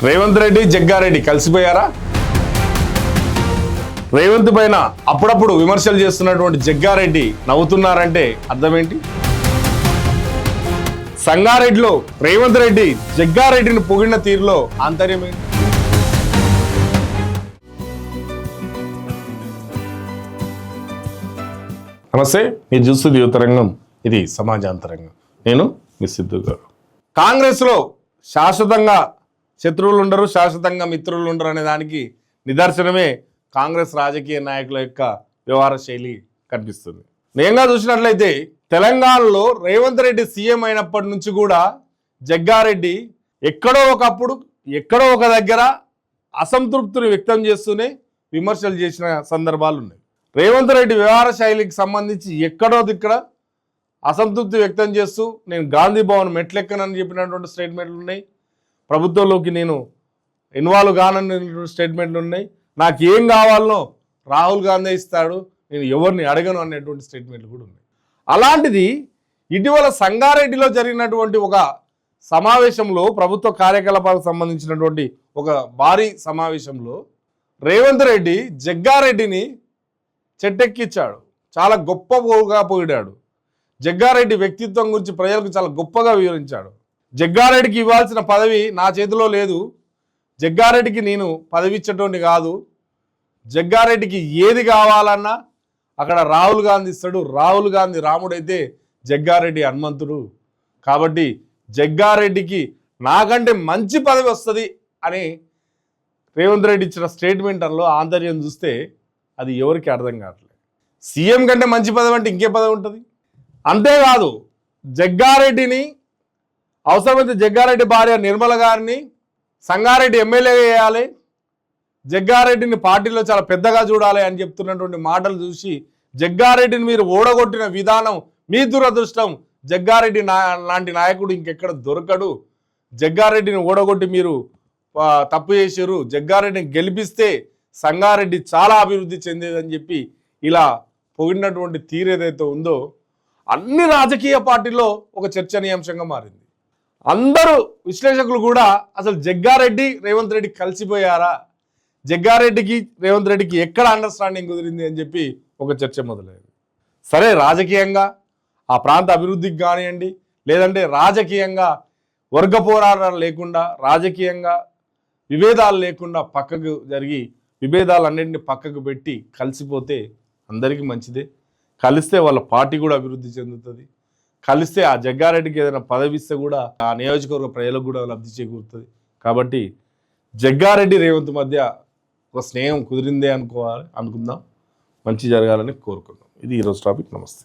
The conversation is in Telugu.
రేవంత్ రెడ్డి జగ్గారెడ్డి కలిసిపోయారా? రేవంత్ పైన అప్పుడప్పుడు విమర్శలు చేస్తున్నటువంటి జగ్గారెడ్డి నవ్వుతున్నారంటే అర్థం ఏంటి? సంగారెడ్డిలో రేవంత్ రెడ్డి జగ్గారెడ్డిని పొగిడిన తీరులో ఆంతర్యం ఏంటి? నమస్తే, మీరు చూస్తుంది యువతరంగం, ఇది సమాజాంతరంగం. నేను మీ సిద్ధు గారు. కాంగ్రెస్లో శాశ్వతంగా శత్రువులు ఉండరు, శాశ్వతంగా మిత్రులు ఉండరు అనే దానికి నిదర్శనమే కాంగ్రెస్ రాజకీయ నాయకుల యొక్క వ్యవహార శైలి కనిపిస్తుంది. నేనుగా చూసినట్లయితే తెలంగాణలో రేవంత్ రెడ్డి సీఎం అయినప్పటి నుంచి కూడా జగ్గారెడ్డి ఎక్కడో ఒకప్పుడు ఎక్కడో ఒక దగ్గర అసంతృప్తిని వ్యక్తం చేస్తూనే విమర్శలు చేసిన సందర్భాలు ఉన్నాయి. రేవంత్ రెడ్డి వ్యవహార శైలికి సంబంధించి ఎక్కడో దిక్కడ అసంతృప్తి వ్యక్తం చేస్తూ నేను గాంధీ భవన్ మెట్లెక్కనని చెప్పినటువంటి స్టేట్మెంట్లు ఉన్నాయి, ప్రభుత్వంలోకి నేను ఇన్వాల్వ్ కానని స్టేట్మెంట్లు ఉన్నాయి, నాకు ఏం కావాలనో రాహుల్ గాంధీ ఇస్తాడు, నేను ఎవరిని అడగను అనేటువంటి స్టేట్మెంట్లు కూడా ఉన్నాయి. అలాంటిది ఇటీవల సంగారెడ్డిలో జరిగినటువంటి ఒక సమావేశంలో, ప్రభుత్వ కార్యకలాపాలకు సంబంధించినటువంటి ఒక భారీ సమావేశంలో రేవంత్ రెడ్డి జగ్గారెడ్డిని చెట్టెక్కిచ్చాడు, చాలా గొప్పగా పొగిడాడు. జగ్గారెడ్డి వ్యక్తిత్వం గురించి ప్రజలకు చాలా గొప్పగా వివరించాడు. జగ్గారెడ్డికి ఇవ్వాల్సిన పదవి నా చేతిలో లేదు, జగ్గారెడ్డికి నేను పదవి ఇచ్చేటువంటి కాదు, జగ్గారెడ్డికి ఏది కావాలన్నా అక్కడ రాహుల్ గాంధీ ఇస్తాడు, రాహుల్ గాంధీ రాముడైతే జగ్గారెడ్డి హనుమంతుడు, కాబట్టి జగ్గారెడ్డికి నాకంటే మంచి పదవి వస్తుంది అని రేవంత్ రెడ్డి ఇచ్చిన స్టేట్మెంట్లో ఆంతర్యం చూస్తే అది ఎవరికి అర్థం కావట్లేదు. సీఎం కంటే మంచి పదవి అంటే ఇంకే పదవి ఉంటుంది? అంతేకాదు, జగ్గారెడ్డిని అవసరమైతే జగ్గారెడ్డి భార్య నిర్మల గారిని సంగారెడ్డి ఎమ్మెల్యే చేయాలి, జగ్గారెడ్డిని పార్టీలో చాలా పెద్దగా చూడాలి అని చెప్తున్నటువంటి మాటలు చూసి జగ్గారెడ్డిని మీరు ఓడగొట్టిన విధానం మీ దురదృష్టం. జగ్గారెడ్డి లాంటి నాయకుడు ఇంకెక్కడ దొరకడు, జగ్గారెడ్డిని ఓడగొట్టి మీరు తప్పు చేశారు, జగ్గారెడ్డిని గెలిపిస్తే సంగారెడ్డి చాలా అభివృద్ధి చెందేదని చెప్పి ఇలా పొగిడినటువంటి తీరు ఏదైతే ఉందో అన్ని రాజకీయ పార్టీల్లో ఒక చర్చనీయాంశంగా మారింది. అందరూ విశ్లేషకులు కూడా అసలు జగ్గారెడ్డి రేవంత్ రెడ్డి కలిసిపోయారా, జగ్గారెడ్డికి రేవంత్ రెడ్డికి ఎక్కడ అండర్స్టాండింగ్ కుదిరింది అని చెప్పి ఒక చర్చ మొదలైంది. సరే, రాజకీయంగా ఆ ప్రాంత అభివృద్ధికి కానివ్వండి, లేదంటే రాజకీయంగా వర్గ పోరాటాలు లేకుండా, రాజకీయంగా విభేదాలు లేకుండా పక్కకు జరిగి విభేదాలన్నింటినీ పక్కకు పెట్టి కలిసిపోతే అందరికీ మంచిదే. కలిస్తే వాళ్ళ పార్టీ కూడా అభివృద్ధి చెందుతుంది, కలిస్తే ఆ జగ్గారెడ్డికి ఏదైనా పదవి ఇస్తే కూడా ఆ నియోజకవర్గ ప్రజలకు కూడా లబ్ధి చేకూరుతుంది. కాబట్టి జగ్గారెడ్డి రేవంత్ మధ్య ఒక స్నేహం కుదిరిందే అనుకుందాం, మంచి జరగాలని కోరుకుందాం. ఇది ఈరోజు టాపిక్. నమస్తే.